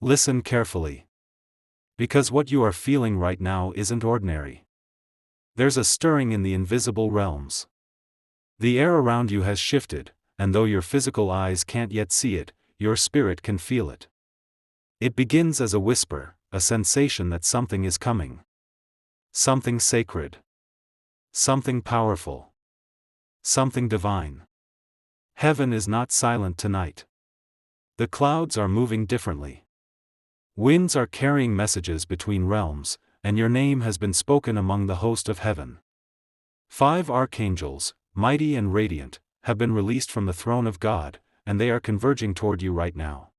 Listen carefully. Because what you are feeling right now isn't ordinary. There's a stirring in the invisible realms. The air around you has shifted, and though your physical eyes can't yet see it, your spirit can feel it. It begins as a whisper, a sensation that something is coming. Something sacred. Something powerful. Something divine. Heaven is not silent tonight. The clouds are moving differently. Winds are carrying messages between realms, and your name has been spoken among the host of heaven. 5 archangels, mighty and radiant, have been released from the throne of God, and they are converging toward you right now.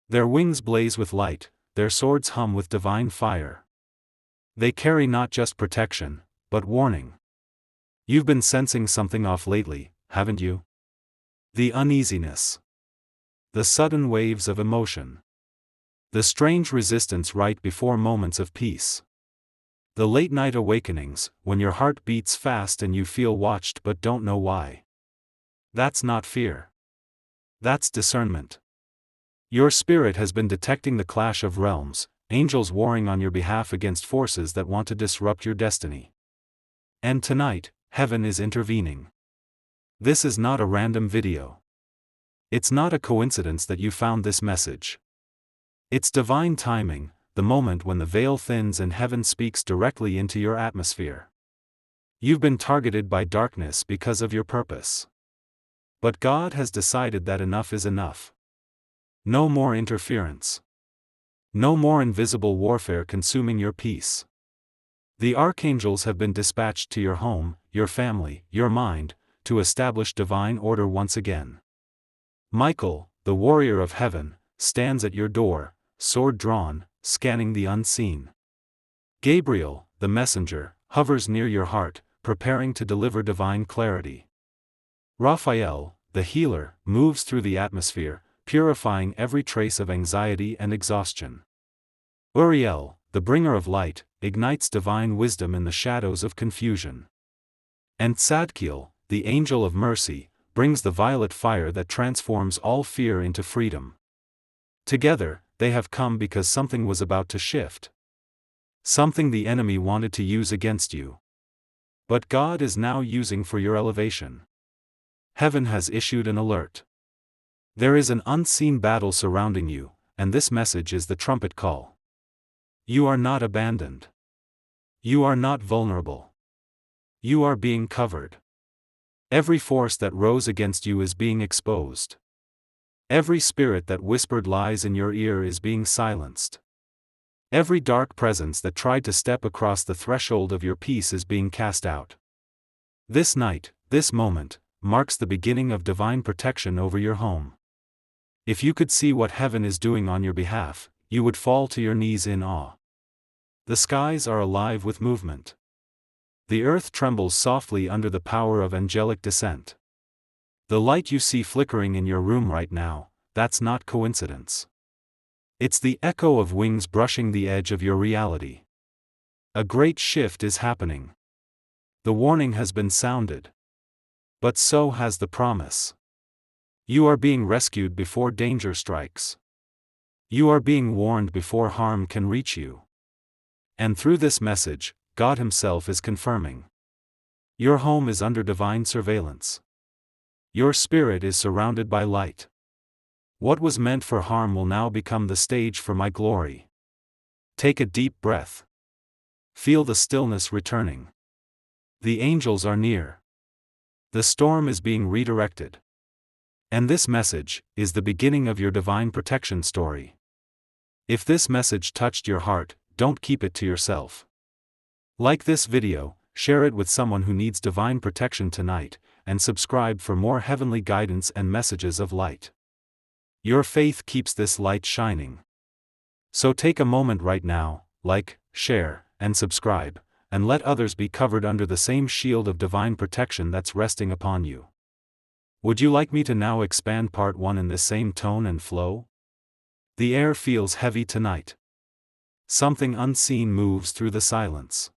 Their wings blaze with light, their swords hum with divine fire. They carry not just protection, but warning. You've been sensing something off lately, haven't you? The uneasiness. The sudden waves of emotion. The strange resistance right before moments of peace. The late-night awakenings, when your heart beats fast and you feel watched but don't know why. That's not fear. That's discernment. Your spirit has been detecting the clash of realms, angels warring on your behalf against forces that want to disrupt your destiny. And tonight, heaven is intervening. This is not a random video. It's not a coincidence that you found this message. It's divine timing, the moment when the veil thins and heaven speaks directly into your atmosphere. You've been targeted by darkness because of your purpose. But God has decided that enough is enough. No more interference. No more invisible warfare consuming your peace. The archangels have been dispatched to your home, your family, your mind, to establish divine order once again. Michael, the warrior of heaven, stands at your door, sword drawn, scanning the unseen. Gabriel, the messenger, hovers near your heart, preparing to deliver divine clarity. Raphael, the healer, moves through the atmosphere, purifying every trace of anxiety and exhaustion. Uriel, the bringer of light, ignites divine wisdom in the shadows of confusion. And Tzadkiel, the angel of mercy, brings the violet fire that transforms all fear into freedom. Together, they have come because something was about to shift. Something the enemy wanted to use against you. But God is now using for your elevation. Heaven has issued an alert. There is an unseen battle surrounding you, and this message is the trumpet call. You are not abandoned. You are not vulnerable. You are being covered. Every force that rose against you is being exposed. Every spirit that whispered lies in your ear is being silenced. Every dark presence that tried to step across the threshold of your peace is being cast out. This night, this moment, marks the beginning of divine protection over your home. If you could see what heaven is doing on your behalf, you would fall to your knees in awe. The skies are alive with movement. The earth trembles softly under the power of angelic descent. The light you see flickering in your room right now, that's not coincidence. It's the echo of wings brushing the edge of your reality. A great shift is happening. The warning has been sounded. But so has the promise. You are being rescued before danger strikes. You are being warned before harm can reach you. And through this message, God Himself is confirming. Your home is under divine surveillance. Your spirit is surrounded by light. What was meant for harm will now become the stage for my glory. Take a deep breath. Feel the stillness returning. The angels are near. The storm is being redirected. And this message is the beginning of your divine protection story. If this message touched your heart, don't keep it to yourself. Like this video, share it with someone who needs divine protection tonight, and subscribe for more heavenly guidance and messages of light. Your faith keeps this light shining. So take a moment right now, like, share, and subscribe, and let others be covered under the same shield of divine protection that's resting upon you. Would you like me to now expand part 1 in this same tone and flow? The air feels heavy tonight. Something unseen moves through the silence.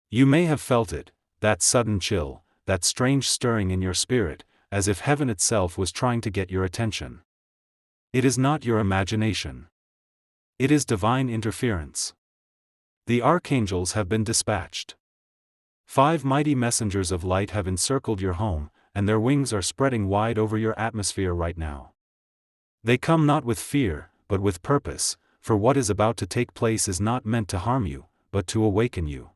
You may have felt it, that sudden chill, that strange stirring in your spirit, as if heaven itself was trying to get your attention. It is not your imagination. It is divine interference. The archangels have been dispatched. 5 mighty messengers of light have encircled your home, and their wings are spreading wide over your atmosphere right now. They come not with fear, but with purpose, for what is about to take place is not meant to harm you, but to awaken you.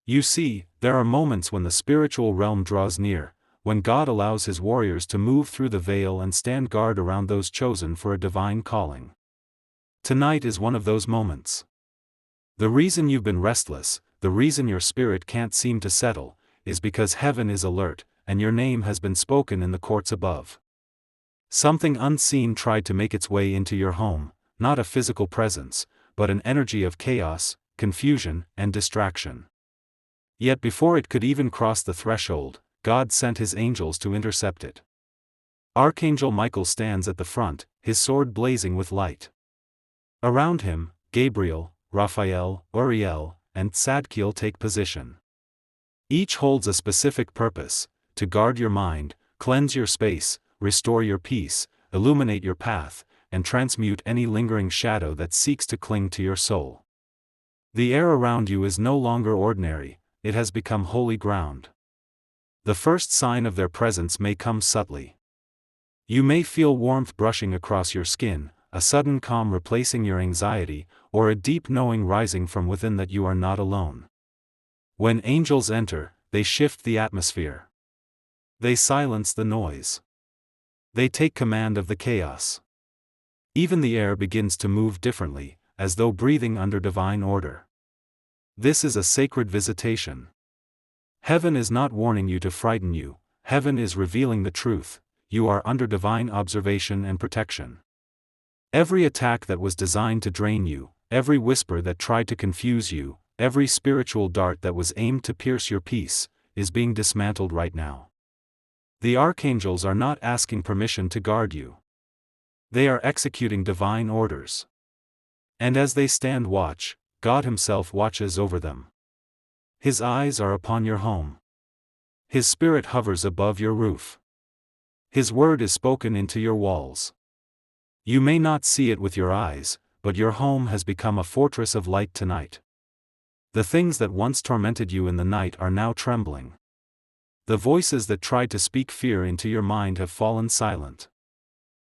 You see, there are moments when the spiritual realm draws near, when God allows His warriors to move through the veil and stand guard around those chosen for a divine calling. Tonight is one of those moments. The reason you've been restless, the reason your spirit can't seem to settle, is because heaven is alert, and your name has been spoken in the courts above. Something unseen tried to make its way into your home, not a physical presence, but an energy of chaos, confusion, and distraction. Yet before it could even cross the threshold, God sent His angels to intercept it. Archangel Michael stands at the front, his sword blazing with light. Around him, Gabriel, Raphael, Uriel, and Zadkiel take position. Each holds a specific purpose: to guard your mind, cleanse your space, restore your peace, illuminate your path, and transmute any lingering shadow that seeks to cling to your soul. The air around you is no longer ordinary, it has become holy ground. The first sign of their presence may come subtly. You may feel warmth brushing across your skin, a sudden calm replacing your anxiety, or a deep knowing rising from within that you are not alone. When angels enter, they shift the atmosphere. They silence the noise. They take command of the chaos. Even the air begins to move differently, as though breathing under divine order. This is a sacred visitation. Heaven is not warning you to frighten you, heaven is revealing the truth: you are under divine observation and protection. Every attack that was designed to drain you, every whisper that tried to confuse you, every spiritual dart that was aimed to pierce your peace, is being dismantled right now. The archangels are not asking permission to guard you. They are executing divine orders. And as they stand watch, God Himself watches over them. His eyes are upon your home. His Spirit hovers above your roof. His word is spoken into your walls. You may not see it with your eyes, but your home has become a fortress of light tonight. The things that once tormented you in the night are now trembling. The voices that tried to speak fear into your mind have fallen silent.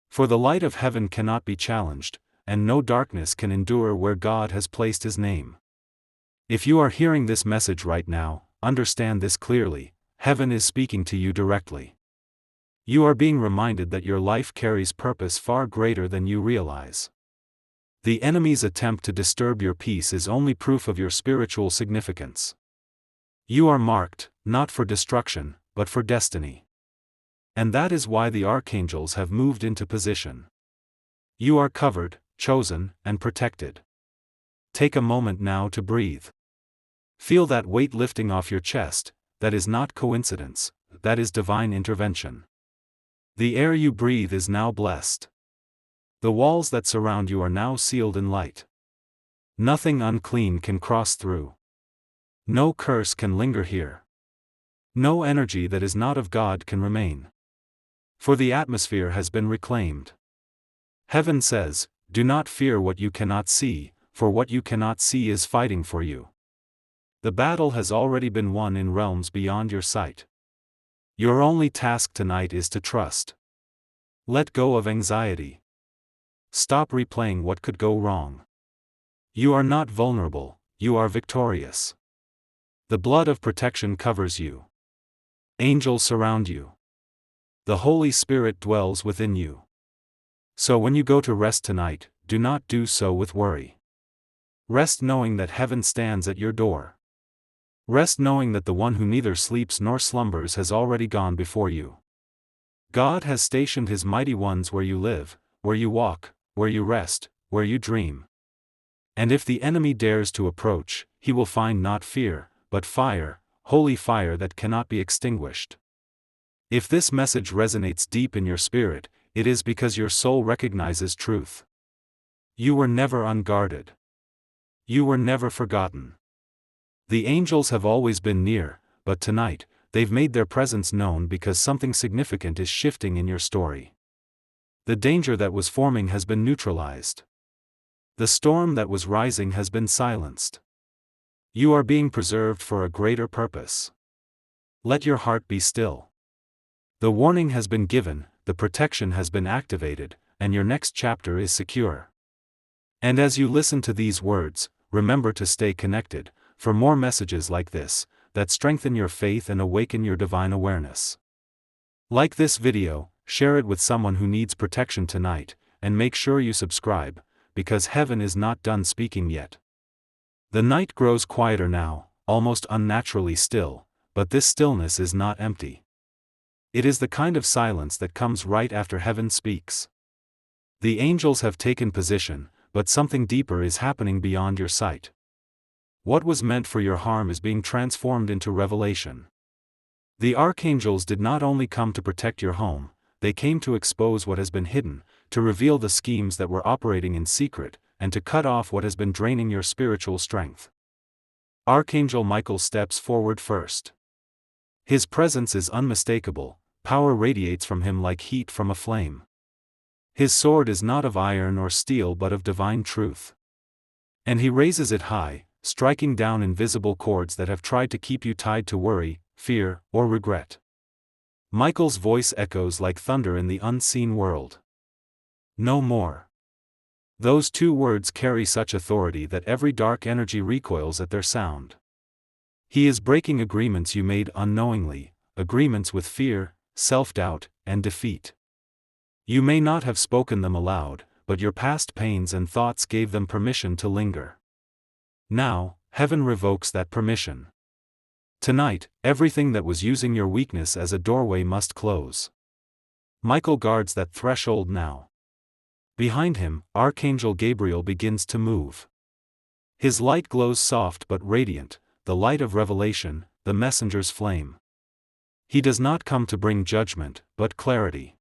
For the light of heaven cannot be challenged, and no darkness can endure where God has placed His name. If you are hearing this message right now, understand this clearly: heaven is speaking to you directly. You are being reminded that your life carries purpose far greater than you realize. The enemy's attempt to disturb your peace is only proof of your spiritual significance. You are marked, not for destruction, but for destiny. And that is why the archangels have moved into position. You are covered, chosen, and protected. Take a moment now to breathe. Feel that weight lifting off your chest. That is not coincidence, that is divine intervention. The air you breathe is now blessed. The walls that surround you are now sealed in light. Nothing unclean can cross through. No curse can linger here. No energy that is not of God can remain. For the atmosphere has been reclaimed. Heaven says, "Do not fear what you cannot see, for what you cannot see is fighting for you." The battle has already been won in realms beyond your sight. Your only task tonight is to trust. Let go of anxiety. Stop replaying what could go wrong. You are not vulnerable, you are victorious. The blood of protection covers you. Angels surround you. The Holy Spirit dwells within you. So when you go to rest tonight, do not do so with worry. Rest knowing that heaven stands at your door. Rest knowing that the one who neither sleeps nor slumbers has already gone before you. God has stationed His mighty ones where you live, where you walk, where you rest, where you dream. And if the enemy dares to approach, he will find not fear, but fire, holy fire that cannot be extinguished. If this message resonates deep in your spirit, it is because your soul recognizes truth. You were never unguarded. You were never forgotten. The angels have always been near, but tonight, they've made their presence known because something significant is shifting in your story. The danger that was forming has been neutralized. The storm that was rising has been silenced. You are being preserved for a greater purpose. Let your heart be still. The warning has been given, the protection has been activated, and your next chapter is secure. And as you listen to these words, remember to stay connected, for more messages like this, that strengthen your faith and awaken your divine awareness. Like this video, share it with someone who needs protection tonight, and make sure you subscribe, because heaven is not done speaking yet. The night grows quieter now, almost unnaturally still, but this stillness is not empty. It is the kind of silence that comes right after heaven speaks. The angels have taken position, but something deeper is happening beyond your sight. What was meant for your harm is being transformed into revelation. The archangels did not only come to protect your home, they came to expose what has been hidden, to reveal the schemes that were operating in secret, and to cut off what has been draining your spiritual strength. Archangel Michael steps forward first. His presence is unmistakable, power radiates from him like heat from a flame. His sword is not of iron or steel but of divine truth. And he raises it high, striking down invisible cords that have tried to keep you tied to worry, fear, or regret. Michael's voice echoes like thunder in the unseen world. No more. Those two words carry such authority that every dark energy recoils at their sound. He is breaking agreements you made unknowingly, agreements with fear, self-doubt, and defeat. You may not have spoken them aloud, but your past pains and thoughts gave them permission to linger. Now, heaven revokes that permission. Tonight, everything that was using your weakness as a doorway must close. Michael guards that threshold now. Behind him, Archangel Gabriel begins to move. His light glows soft but radiant, the light of revelation, the messenger's flame. He does not come to bring judgment, but clarity.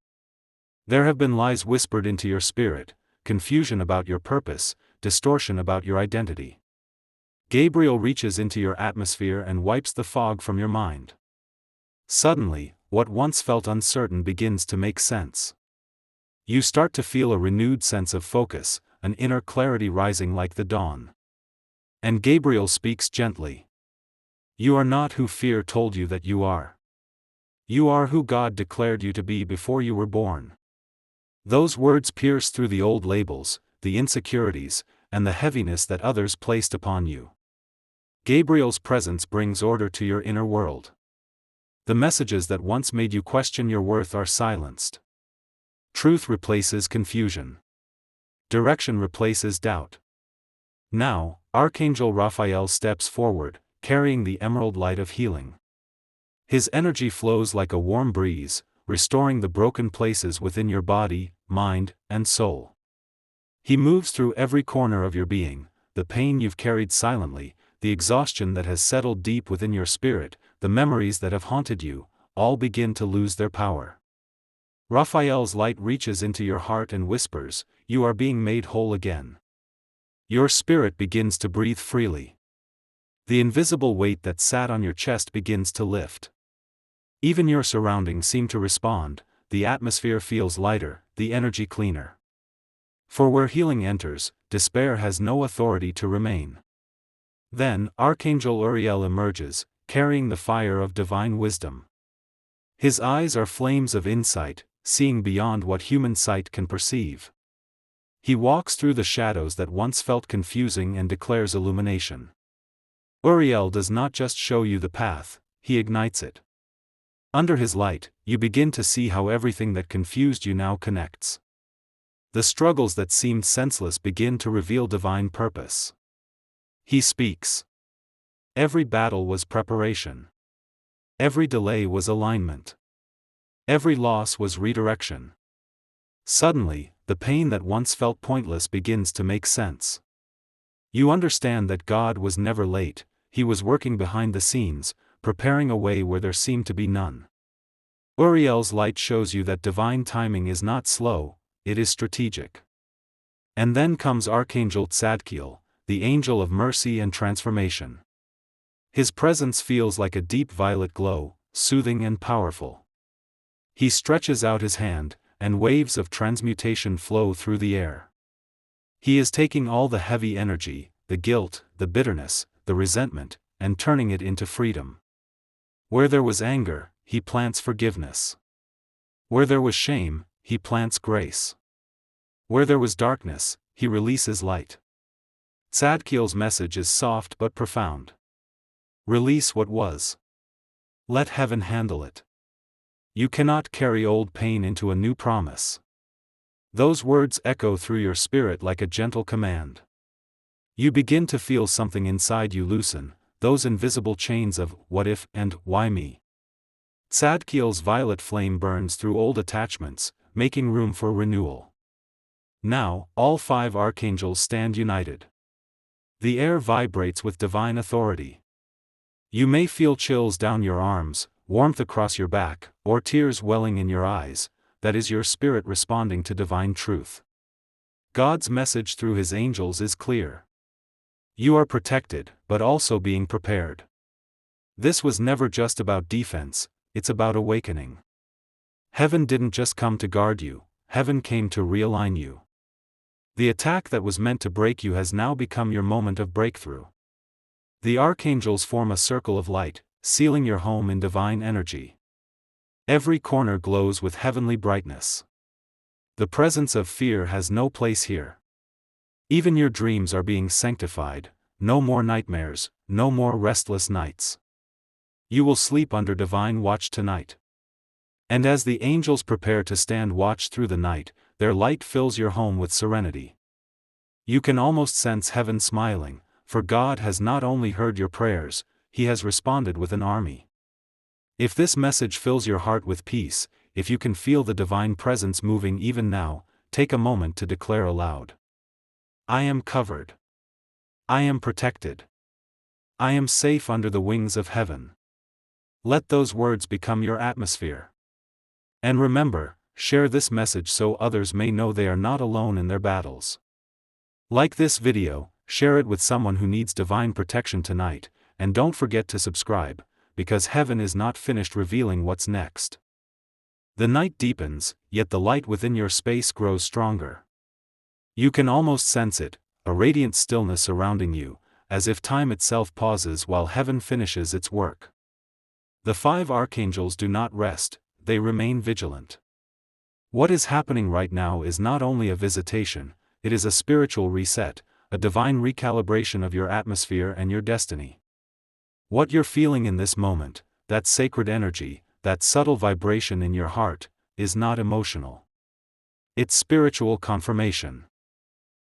There have been lies whispered into your spirit, confusion about your purpose, distortion about your identity. Gabriel reaches into your atmosphere and wipes the fog from your mind. Suddenly, what once felt uncertain begins to make sense. You start to feel a renewed sense of focus, an inner clarity rising like the dawn. And Gabriel speaks gently. You are not who fear told you that you are. You are who God declared you to be before you were born. Those words pierce through the old labels, the insecurities, and the heaviness that others placed upon you. Gabriel's presence brings order to your inner world. The messages that once made you question your worth are silenced. Truth replaces confusion. Direction replaces doubt. Now, Archangel Raphael steps forward, carrying the emerald light of healing. His energy flows like a warm breeze, restoring the broken places within your body, mind, and soul. He moves through every corner of your being, the pain you've carried silently, the exhaustion that has settled deep within your spirit, the memories that have haunted you, all begin to lose their power. Raphael's light reaches into your heart and whispers, you are being made whole again. Your spirit begins to breathe freely. The invisible weight that sat on your chest begins to lift. Even your surroundings seem to respond, the atmosphere feels lighter, the energy cleaner. For where healing enters, despair has no authority to remain. Then, Archangel Uriel emerges, carrying the fire of divine wisdom. His eyes are flames of insight, seeing beyond what human sight can perceive. He walks through the shadows that once felt confusing and declares illumination. Uriel does not just show you the path, he ignites it. Under his light, you begin to see how everything that confused you now connects. The struggles that seemed senseless begin to reveal divine purpose. He speaks. Every battle was preparation. Every delay was alignment. Every loss was redirection. Suddenly, the pain that once felt pointless begins to make sense. You understand that God was never late, he was working behind the scenes, preparing a way where there seemed to be none. Uriel's light shows you that divine timing is not slow, it is strategic. And then comes Archangel Tzadkiel, the angel of mercy and transformation. His presence feels like a deep violet glow, soothing and powerful. He stretches out his hand, and waves of transmutation flow through the air. He is taking all the heavy energy, the guilt, the bitterness, the resentment, and turning it into freedom. Where there was anger, he plants forgiveness. Where there was shame, he plants grace. Where there was darkness, he releases light. Tzadkiel's message is soft but profound. Release what was. Let heaven handle it. You cannot carry old pain into a new promise. Those words echo through your spirit like a gentle command. You begin to feel something inside you loosen, those invisible chains of what if and why me. Tzadkiel's violet flame burns through old attachments, making room for renewal. Now, all 5 archangels stand united. The air vibrates with divine authority. You may feel chills down your arms, warmth across your back, or tears welling in your eyes. That is your spirit responding to divine truth. God's message through his angels is clear. You are protected, but also being prepared. This was never just about defense, it's about awakening. Heaven didn't just come to guard you, heaven came to realign you. The attack that was meant to break you has now become your moment of breakthrough. The archangels form a circle of light, sealing your home in divine energy. Every corner glows with heavenly brightness. The presence of fear has no place here. Even your dreams are being sanctified, no more nightmares, no more restless nights. You will sleep under divine watch tonight. And as the angels prepare to stand watch through the night, their light fills your home with serenity. You can almost sense heaven smiling, for God has not only heard your prayers, he has responded with an army. If this message fills your heart with peace, if you can feel the divine presence moving even now, take a moment to declare aloud. I am covered. I am protected. I am safe under the wings of heaven. Let those words become your atmosphere. And remember, share this message so others may know they are not alone in their battles. Like this video, share it with someone who needs divine protection tonight, and don't forget to subscribe, because heaven is not finished revealing what's next. The night deepens, yet the light within your space grows stronger. You can almost sense it, a radiant stillness surrounding you, as if time itself pauses while heaven finishes its work. The 5 archangels do not rest, they remain vigilant. What is happening right now is not only a visitation, it is a spiritual reset, a divine recalibration of your atmosphere and your destiny. What you're feeling in this moment, that sacred energy, that subtle vibration in your heart, is not emotional. It's spiritual confirmation.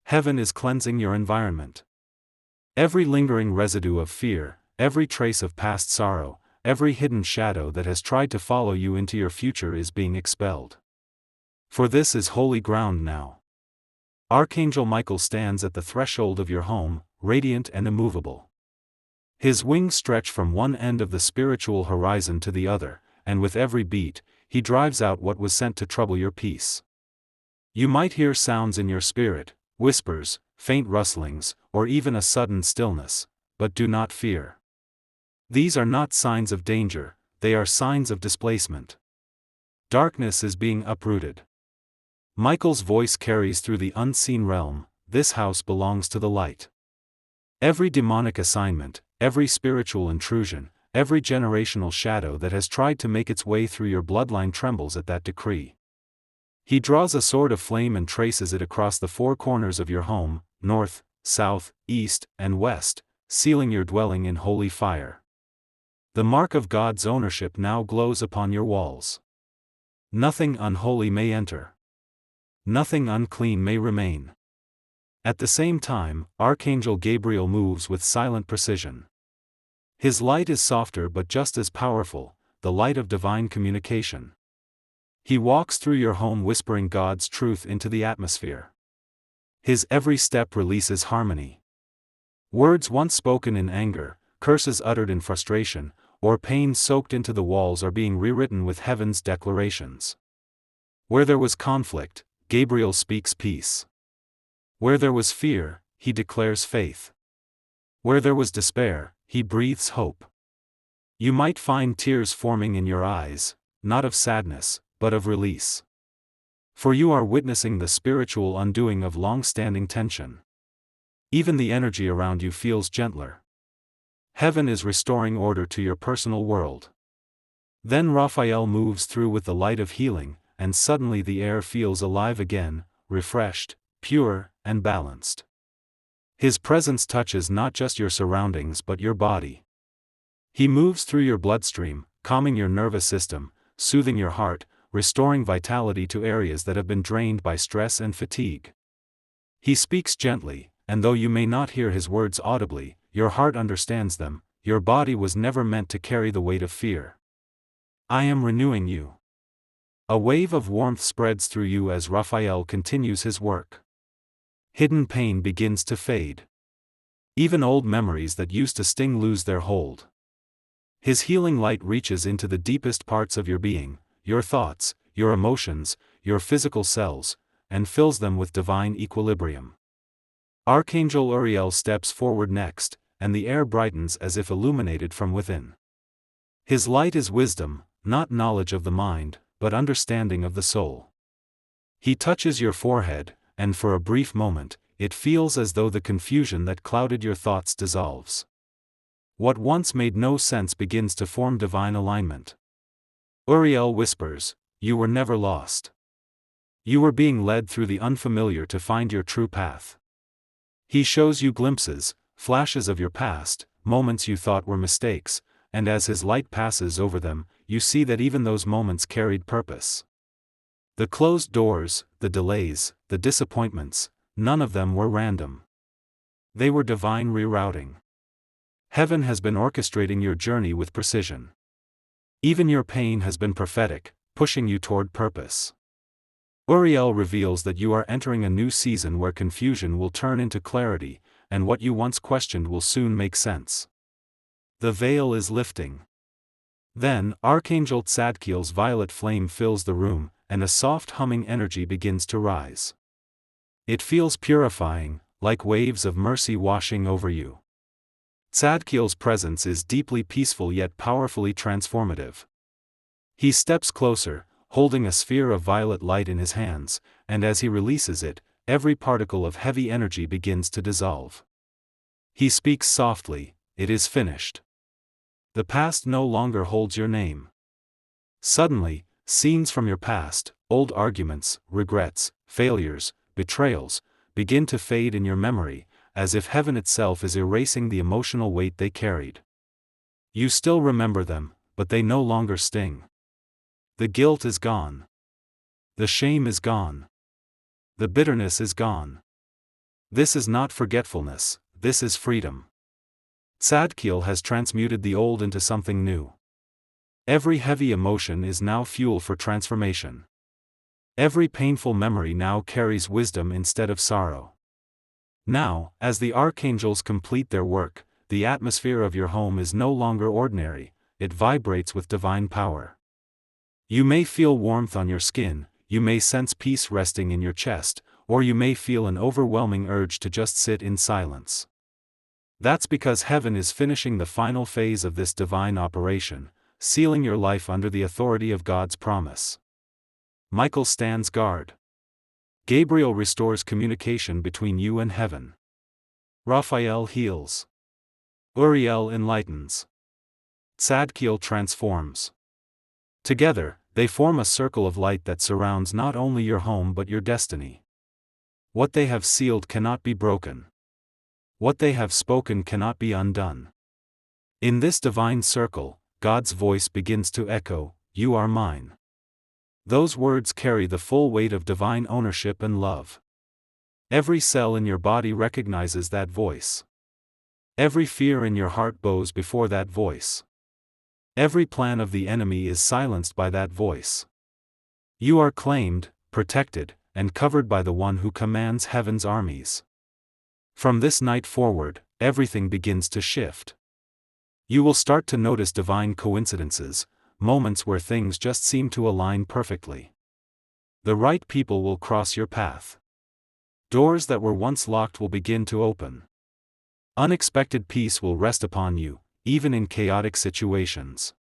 Heaven is cleansing your environment. Every lingering residue of fear, every trace of past sorrow, every hidden shadow that has tried to follow you into your future is being expelled. For this is holy ground now. Archangel Michael stands at the threshold of your home, radiant and immovable. His wings stretch from one end of the spiritual horizon to the other, and with every beat, he drives out what was sent to trouble your peace. You might hear sounds in your spirit, whispers, faint rustlings, or even a sudden stillness, but do not fear. These are not signs of danger, they are signs of displacement. Darkness is being uprooted. Michael's voice carries through the unseen realm, this house belongs to the light. Every demonic assignment, every spiritual intrusion, every generational shadow that has tried to make its way through your bloodline trembles at that decree. He draws a sword of flame and traces it across the 4 corners of your home, north, south, east, and west, sealing your dwelling in holy fire. The mark of God's ownership now glows upon your walls. Nothing unholy may enter. Nothing unclean may remain. At the same time, Archangel Gabriel moves with silent precision. His light is softer but just as powerful, the light of divine communication. He walks through your home whispering God's truth into the atmosphere. His every step releases harmony. Words once spoken in anger, curses uttered in frustration, or pain soaked into the walls are being rewritten with heaven's declarations. Where there was conflict, Gabriel speaks peace. Where there was fear, he declares faith. Where there was despair, he breathes hope. You might find tears forming in your eyes, not of sadness, but of release. For you are witnessing the spiritual undoing of long-standing tension. Even the energy around you feels gentler. Heaven is restoring order to your personal world. Then Raphael moves through with the light of healing, and suddenly the air feels alive again, refreshed, pure, and balanced. His presence touches not just your surroundings but your body. He moves through your bloodstream, calming your nervous system, soothing your heart, restoring vitality to areas that have been drained by stress and fatigue. He speaks gently, and though you may not hear his words audibly, your heart understands them. Your body was never meant to carry the weight of fear. I am renewing you. A wave of warmth spreads through you as Raphael continues his work. Hidden pain begins to fade. Even old memories that used to sting lose their hold. His healing light reaches into the deepest parts of your being, your thoughts, your emotions, your physical cells, and fills them with divine equilibrium. Archangel Uriel steps forward next, and the air brightens as if illuminated from within. His light is wisdom, not knowledge of the mind, but understanding of the soul. He touches your forehead, and for a brief moment, it feels as though the confusion that clouded your thoughts dissolves. What once made no sense begins to form divine alignment. Uriel whispers, "You were never lost. You were being led through the unfamiliar to find your true path." He shows you glimpses, flashes of your past, moments you thought were mistakes, and as his light passes over them, you see that even those moments carried purpose. The closed doors, the delays, the disappointments, none of them were random. They were divine rerouting. Heaven has been orchestrating your journey with precision. Even your pain has been prophetic, pushing you toward purpose. Uriel reveals that you are entering a new season where confusion will turn into clarity, and what you once questioned will soon make sense. The veil is lifting. Then, Archangel Tzadkiel's violet flame fills the room, and a soft humming energy begins to rise. It feels purifying, like waves of mercy washing over you. Tzadkiel's presence is deeply peaceful yet powerfully transformative. He steps closer, holding a sphere of violet light in his hands, and as he releases it, every particle of heavy energy begins to dissolve. He speaks softly, "It is finished. The past no longer holds your name." Suddenly, scenes from your past, old arguments, regrets, failures, betrayals, begin to fade in your memory, as if heaven itself is erasing the emotional weight they carried. You still remember them, but they no longer sting. The guilt is gone. The shame is gone. The bitterness is gone. This is not forgetfulness, this is freedom. Tzadkiel has transmuted the old into something new. Every heavy emotion is now fuel for transformation. Every painful memory now carries wisdom instead of sorrow. Now, as the archangels complete their work, the atmosphere of your home is no longer ordinary, it vibrates with divine power. You may feel warmth on your skin, you may sense peace resting in your chest, or you may feel an overwhelming urge to just sit in silence. That's because heaven is finishing the final phase of this divine operation, sealing your life under the authority of God's promise. Michael stands guard. Gabriel restores communication between you and heaven. Raphael heals. Uriel enlightens. Tzadkiel transforms. Together, they form a circle of light that surrounds not only your home but your destiny. What they have sealed cannot be broken. What they have spoken cannot be undone. In this divine circle, God's voice begins to echo, "You are mine." Those words carry the full weight of divine ownership and love. Every cell in your body recognizes that voice. Every fear in your heart bows before that voice. Every plan of the enemy is silenced by that voice. You are claimed, protected, and covered by the one who commands heaven's armies. From this night forward, everything begins to shift. You will start to notice divine coincidences, moments where things just seem to align perfectly. The right people will cross your path. Doors that were once locked will begin to open. Unexpected peace will rest upon you, even in chaotic situations.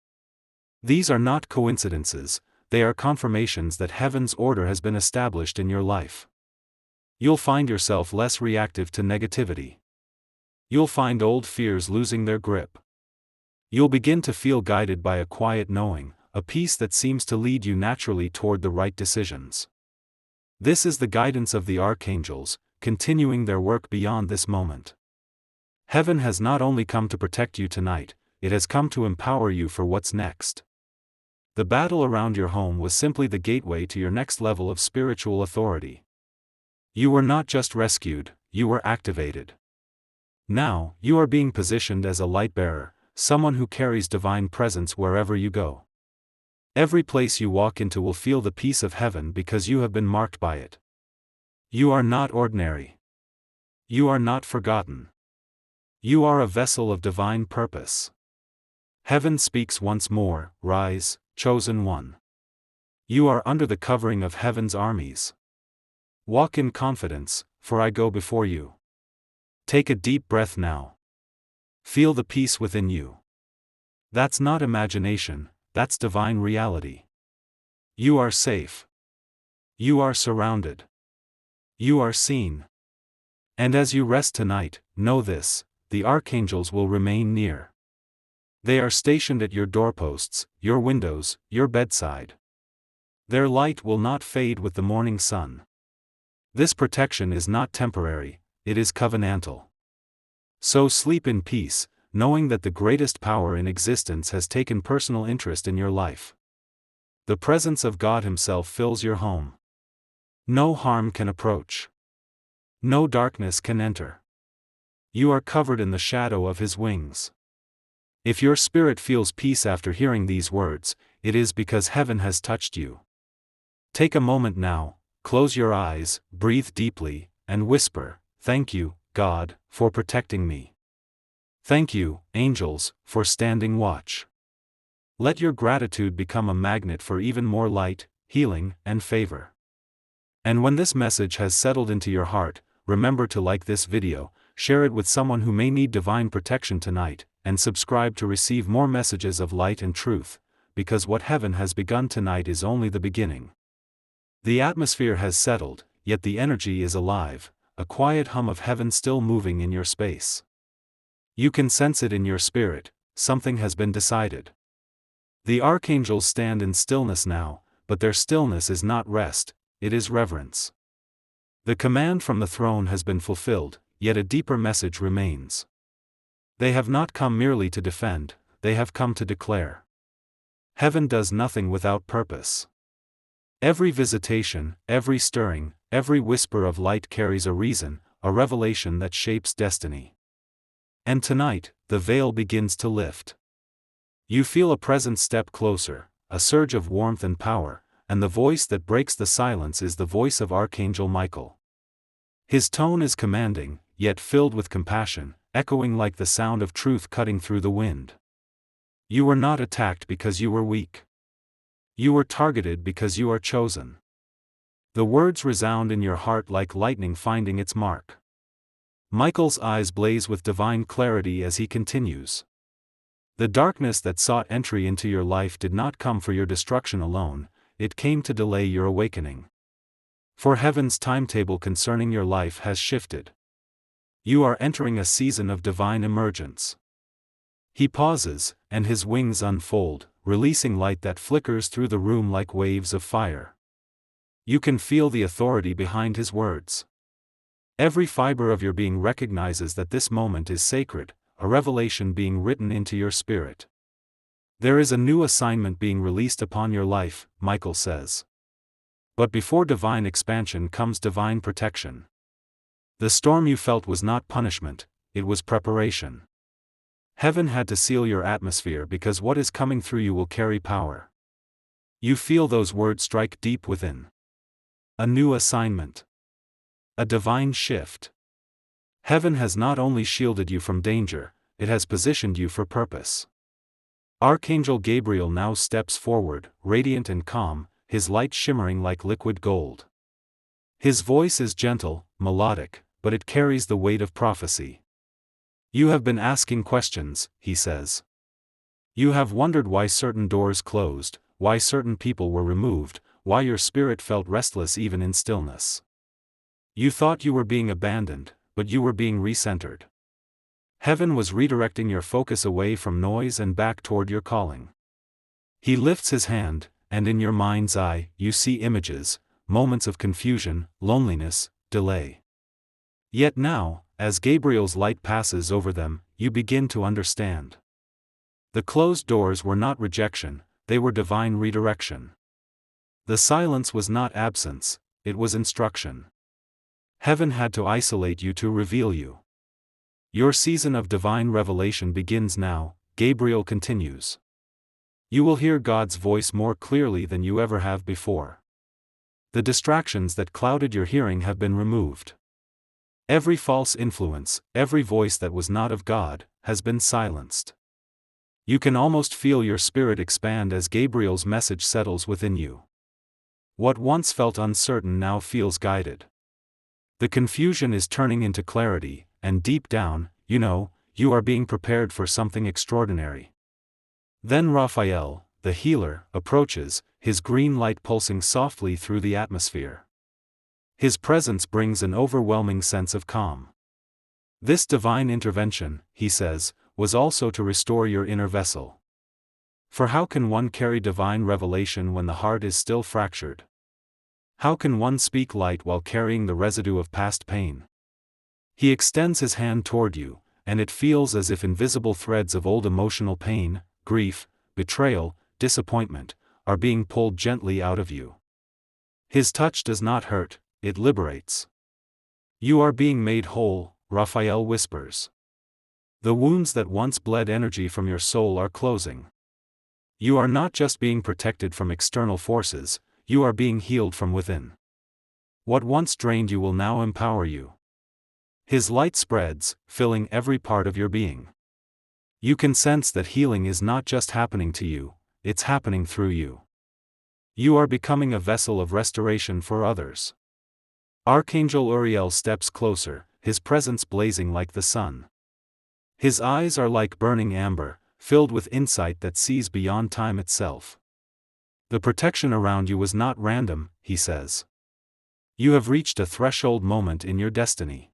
These are not coincidences, they are confirmations that heaven's order has been established in your life. You'll find yourself less reactive to negativity. You'll find old fears losing their grip. You'll begin to feel guided by a quiet knowing, a peace that seems to lead you naturally toward the right decisions. This is the guidance of the archangels, continuing their work beyond this moment. Heaven has not only come to protect you tonight, it has come to empower you for what's next. The battle around your home was simply the gateway to your next level of spiritual authority. You were not just rescued, you were activated. Now, you are being positioned as a light bearer, someone who carries divine presence wherever you go. Every place you walk into will feel the peace of heaven because you have been marked by it. You are not ordinary. You are not forgotten. You are a vessel of divine purpose. Heaven speaks once more, rise, chosen one. You are under the covering of heaven's armies. Walk in confidence, for I go before you. Take a deep breath now. Feel the peace within you. That's not imagination, that's divine reality. You are safe. You are surrounded. You are seen. And as you rest tonight, know this, the archangels will remain near. They are stationed at your doorposts, your windows, your bedside. Their light will not fade with the morning sun. This protection is not temporary, it is covenantal. So sleep in peace, knowing that the greatest power in existence has taken personal interest in your life. The presence of God Himself fills your home. No harm can approach. No darkness can enter. You are covered in the shadow of His wings. If your spirit feels peace after hearing these words, it is because heaven has touched you. Take a moment now, close your eyes, breathe deeply, and whisper, "Thank you, God, for protecting me. Thank you, angels, for standing watch." Let your gratitude become a magnet for even more light, healing, and favor. And when this message has settled into your heart, remember to like this video, share it with someone who may need divine protection tonight, and subscribe to receive more messages of light and truth, because what heaven has begun tonight is only the beginning. The atmosphere has settled, yet the energy is alive, a quiet hum of heaven still moving in your space. You can sense it in your spirit, something has been decided. The archangels stand in stillness now, but their stillness is not rest, it is reverence. The command from the throne has been fulfilled, yet a deeper message remains. They have not come merely to defend, they have come to declare. Heaven does nothing without purpose. Every visitation, every stirring, every whisper of light carries a reason, a revelation that shapes destiny. And tonight, the veil begins to lift. You feel a presence step closer, a surge of warmth and power, and the voice that breaks the silence is the voice of Archangel Michael. His tone is commanding, yet filled with compassion, echoing like the sound of truth cutting through the wind. You were not attacked because you were weak. You were targeted because you are chosen. The words resound in your heart like lightning finding its mark. Michael's eyes blaze with divine clarity as he continues. The darkness that sought entry into your life did not come for your destruction alone, it came to delay your awakening. For heaven's timetable concerning your life has shifted. You are entering a season of divine emergence. He pauses, and his wings unfold, releasing light that flickers through the room like waves of fire. You can feel the authority behind his words. Every fiber of your being recognizes that this moment is sacred, a revelation being written into your spirit. There is a new assignment being released upon your life, Michael says. But before divine expansion comes divine protection. The storm you felt was not punishment, it was preparation. Heaven had to seal your atmosphere because what is coming through you will carry power. You feel those words strike deep within. A new assignment. A divine shift. Heaven has not only shielded you from danger, it has positioned you for purpose. Archangel Gabriel now steps forward, radiant and calm, his light shimmering like liquid gold. His voice is gentle, melodic, but it carries the weight of prophecy. You have been asking questions, he says. You have wondered why certain doors closed, why certain people were removed, why your spirit felt restless even in stillness. You thought you were being abandoned, but you were being recentered. Heaven was redirecting your focus away from noise and back toward your calling. He lifts his hand, and in your mind's eye, you see images, moments of confusion, loneliness, delay. Yet now, as Gabriel's light passes over them, you begin to understand. The closed doors were not rejection, they were divine redirection. The silence was not absence, it was instruction. Heaven had to isolate you to reveal you. Your season of divine revelation begins now, Gabriel continues. You will hear God's voice more clearly than you ever have before. The distractions that clouded your hearing have been removed. Every false influence, every voice that was not of God, has been silenced. You can almost feel your spirit expand as Gabriel's message settles within you. What once felt uncertain now feels guided. The confusion is turning into clarity, and deep down, you know, you are being prepared for something extraordinary. Then Raphael, the healer, approaches, his green light pulsing softly through the atmosphere. His presence brings an overwhelming sense of calm. This divine intervention, he says, was also to restore your inner vessel. For how can one carry divine revelation when the heart is still fractured? How can one speak light while carrying the residue of past pain? He extends his hand toward you, and it feels as if invisible threads of old emotional pain, grief, betrayal, disappointment, are being pulled gently out of you. His touch does not hurt, it liberates. You are being made whole, Raphael whispers. The wounds that once bled energy from your soul are closing. You are not just being protected from external forces, you are being healed from within. What once drained you will now empower you. His light spreads, filling every part of your being. You can sense that healing is not just happening to you, it's happening through you. You are becoming a vessel of restoration for others. Archangel Uriel steps closer, his presence blazing like the sun. His eyes are like burning amber, filled with insight that sees beyond time itself. The protection around you was not random, he says. You have reached a threshold moment in your destiny.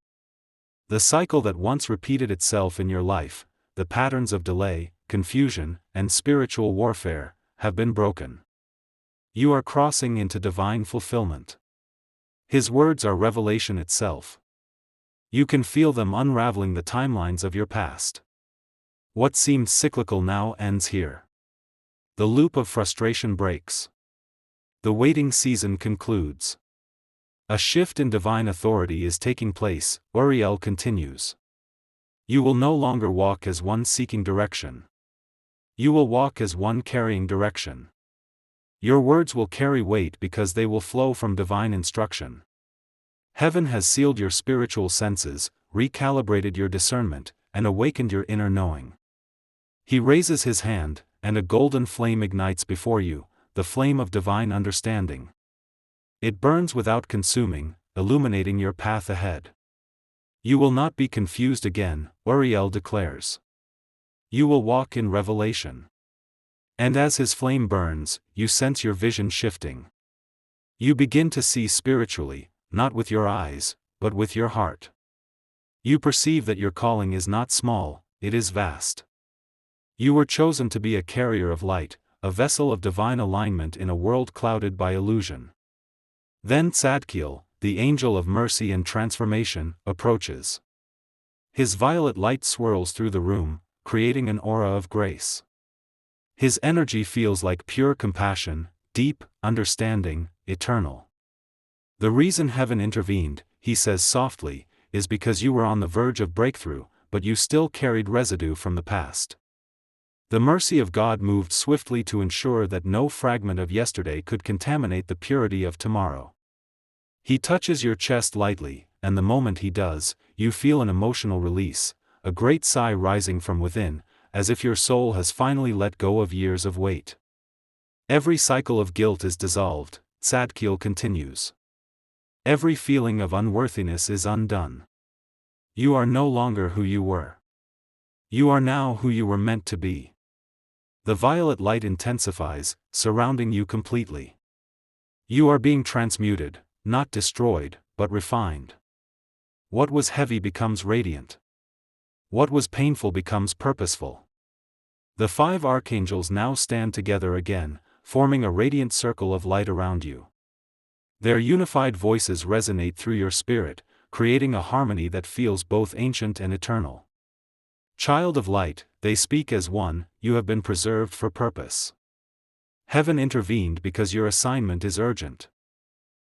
The cycle that once repeated itself in your life, the patterns of delay, confusion, and spiritual warfare, have been broken. You are crossing into divine fulfillment. His words are revelation itself. You can feel them unraveling the timelines of your past. What seemed cyclical now ends here. The loop of frustration breaks. The waiting season concludes. A shift in divine authority is taking place, Uriel continues. You will no longer walk as one seeking direction. You will walk as one carrying direction. Your words will carry weight because they will flow from divine instruction. Heaven has sealed your spiritual senses, recalibrated your discernment, and awakened your inner knowing. He raises his hand, and a golden flame ignites before you, the flame of divine understanding. It burns without consuming, illuminating your path ahead. You will not be confused again, Uriel declares. You will walk in revelation. And as his flame burns, you sense your vision shifting. You begin to see spiritually, not with your eyes, but with your heart. You perceive that your calling is not small, it is vast. You were chosen to be a carrier of light, a vessel of divine alignment in a world clouded by illusion. Then Tzadkiel, the angel of mercy and transformation, approaches. His violet light swirls through the room, creating an aura of grace. His energy feels like pure compassion, deep, understanding, eternal. The reason heaven intervened, he says softly, is because you were on the verge of breakthrough, but you still carried residue from the past. The mercy of God moved swiftly to ensure that no fragment of yesterday could contaminate the purity of tomorrow. He touches your chest lightly, and the moment he does, you feel an emotional release, a great sigh rising from within, as if your soul has finally let go of years of weight. Every cycle of guilt is dissolved, Tzadkiel continues. Every feeling of unworthiness is undone. You are no longer who you were. You are now who you were meant to be. The violet light intensifies, surrounding you completely. You are being transmuted, not destroyed, but refined. What was heavy becomes radiant. What was painful becomes purposeful. The 5 archangels now stand together again, forming a radiant circle of light around you. Their unified voices resonate through your spirit, creating a harmony that feels both ancient and eternal. Child of light, they speak as one, you have been preserved for purpose. Heaven intervened because your assignment is urgent.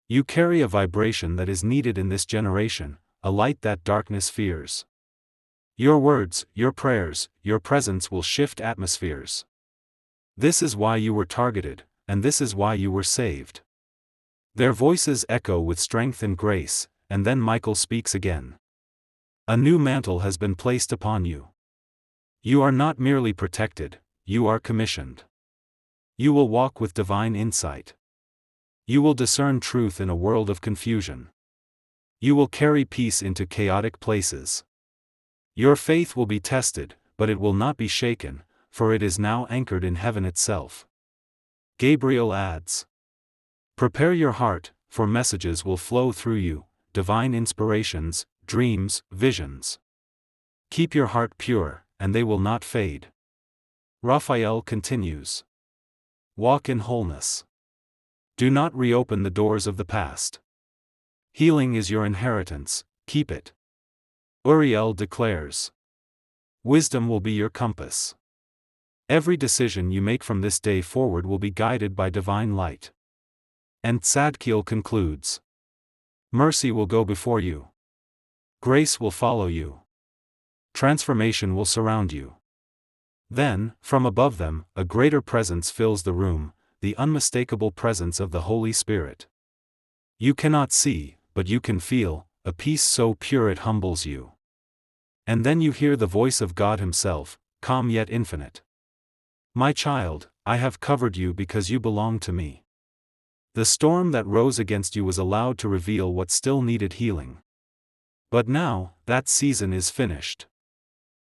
You carry a vibration that is needed in this generation, a light that darkness fears. Your words, your prayers, your presence will shift atmospheres. This is why you were targeted, and this is why you were saved. Their voices echo with strength and grace, and then Michael speaks again. A new mantle has been placed upon you. You are not merely protected, you are commissioned. You will walk with divine insight. You will discern truth in a world of confusion. You will carry peace into chaotic places. Your faith will be tested, but it will not be shaken, for it is now anchored in heaven itself. Gabriel adds, prepare your heart, for messages will flow through you, divine inspirations, dreams, visions. Keep your heart pure, and they will not fade. Raphael continues. Walk in wholeness. Do not reopen the doors of the past. Healing is your inheritance, keep it. Uriel declares. Wisdom will be your compass. Every decision you make from this day forward will be guided by divine light. And Tzadkiel concludes. Mercy will go before you. Grace will follow you. Transformation will surround you. Then, from above them, a greater presence fills the room, the unmistakable presence of the Holy Spirit. You cannot see, but you can feel, a peace so pure it humbles you. And then you hear the voice of God Himself, calm yet infinite. My child, I have covered you because you belong to me. The storm that rose against you was allowed to reveal what still needed healing. But now, that season is finished.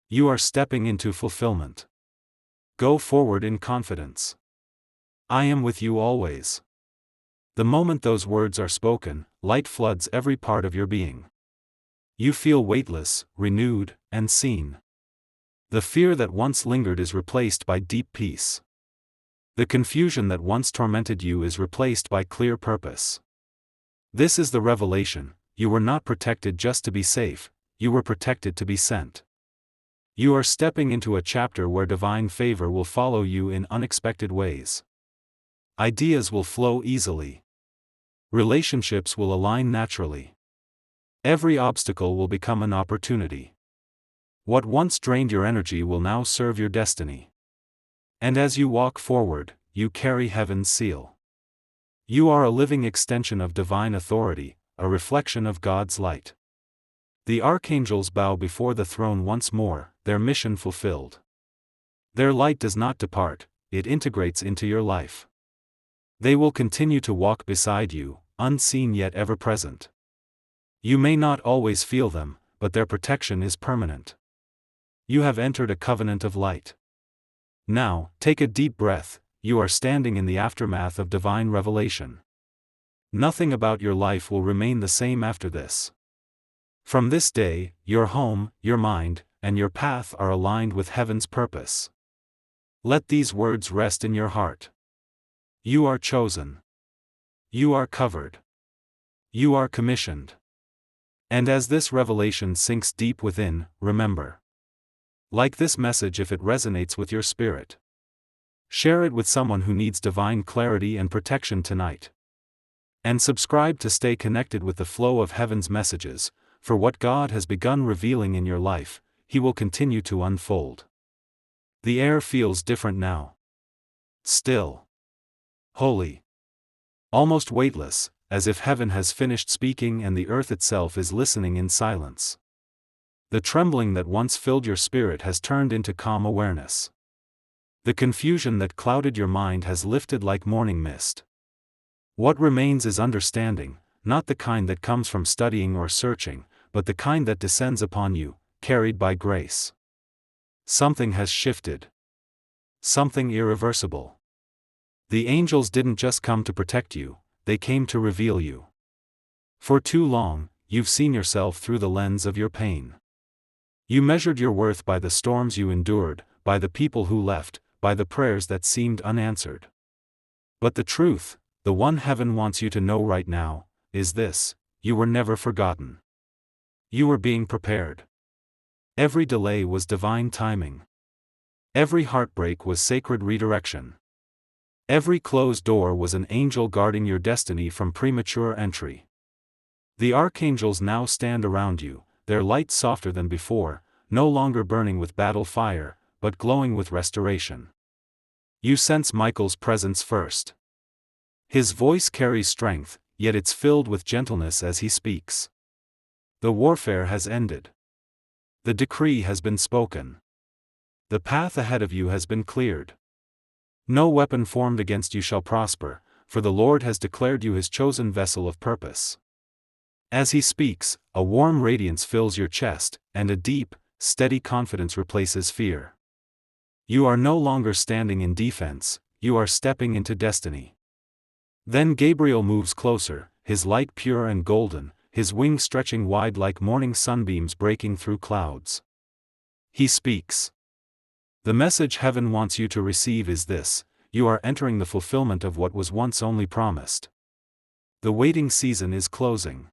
You are stepping into fulfillment. Go forward in confidence. I am with you always. The moment those words are spoken, light floods every part of your being. You feel weightless, renewed, and seen. The fear that once lingered is replaced by deep peace. The confusion that once tormented you is replaced by clear purpose. This is the revelation: you were not protected just to be safe, you were protected to be sent. You are stepping into a chapter where divine favor will follow you in unexpected ways. Ideas will flow easily. Relationships will align naturally. Every obstacle will become an opportunity. What once drained your energy will now serve your destiny. And as you walk forward, you carry heaven's seal. You are a living extension of divine authority, a reflection of God's light. The archangels bow before the throne once more, their mission fulfilled. Their light does not depart, it integrates into your life. They will continue to walk beside you, unseen yet ever present. You may not always feel them, but their protection is permanent. You have entered a covenant of light. Now, take a deep breath, you are standing in the aftermath of divine revelation. Nothing about your life will remain the same after this. From this day, your home, your mind, and your path are aligned with heaven's purpose. Let these words rest in your heart. You are chosen. You are covered. You are commissioned. And as this revelation sinks deep within, remember. Like this message if it resonates with your spirit. Share it with someone who needs divine clarity and protection tonight. And subscribe to stay connected with the flow of heaven's messages, for what God has begun revealing in your life, He will continue to unfold. The air feels different now. Still. Holy. Almost weightless, as if heaven has finished speaking and the earth itself is listening in silence. The trembling that once filled your spirit has turned into calm awareness. The confusion that clouded your mind has lifted like morning mist. What remains is understanding, not the kind that comes from studying or searching, but the kind that descends upon you, carried by grace. Something has shifted. something irreversible. The angels didn't just come to protect you, they came to reveal you. For too long, you've seen yourself through the lens of your pain. You measured your worth by the storms you endured, by the people who left, by the prayers that seemed unanswered. But the truth, the one heaven wants you to know right now, is this: you were never forgotten. You were being prepared. Every delay was divine timing. Every heartbreak was sacred redirection. Every closed door was an angel guarding your destiny from premature entry. The archangels now stand around you, their light softer than before, no longer burning with battle fire, but glowing with restoration. You sense Michael's presence first. His voice carries strength, yet it's filled with gentleness as he speaks. The warfare has ended. The decree has been spoken. The path ahead of you has been cleared. No weapon formed against you shall prosper, for the Lord has declared you his chosen vessel of purpose. As he speaks, a warm radiance fills your chest, and a deep, steady confidence replaces fear. You are no longer standing in defense, you are stepping into destiny. Then Gabriel moves closer, his light pure and golden, his wings stretching wide like morning sunbeams breaking through clouds. He speaks. The message heaven wants you to receive is this: you are entering the fulfillment of what was once only promised. The waiting season is closing.